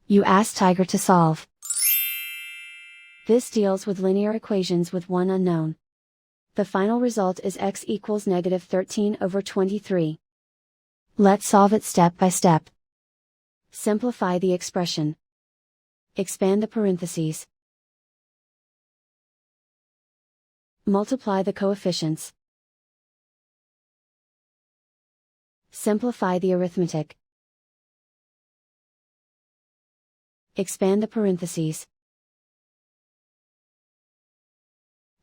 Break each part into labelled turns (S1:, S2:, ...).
S1: You ask Tiger to solve. This deals with linear equations with one unknown. The final result is x equals -13/23. Let's solve it step by step. Simplify the expression. Expand the parentheses. Multiply the coefficients. Simplify the arithmetic. Expand the parentheses.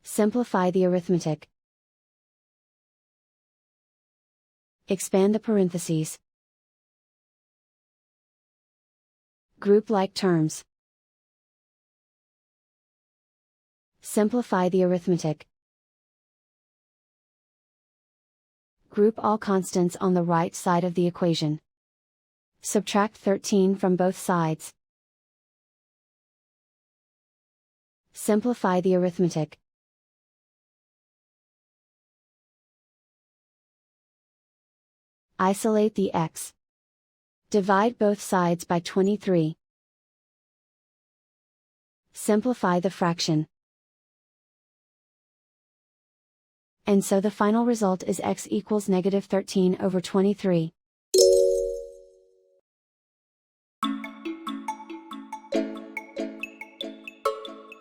S1: Simplify the arithmetic. Expand the parentheses. Group like terms. Simplify the arithmetic. Group all constants on the right side of the equation. Subtract 13 from both sides. Simplify the arithmetic. Isolate the x. Divide both sides by 23. Simplify the fraction. And so the final result is x equals -13/23.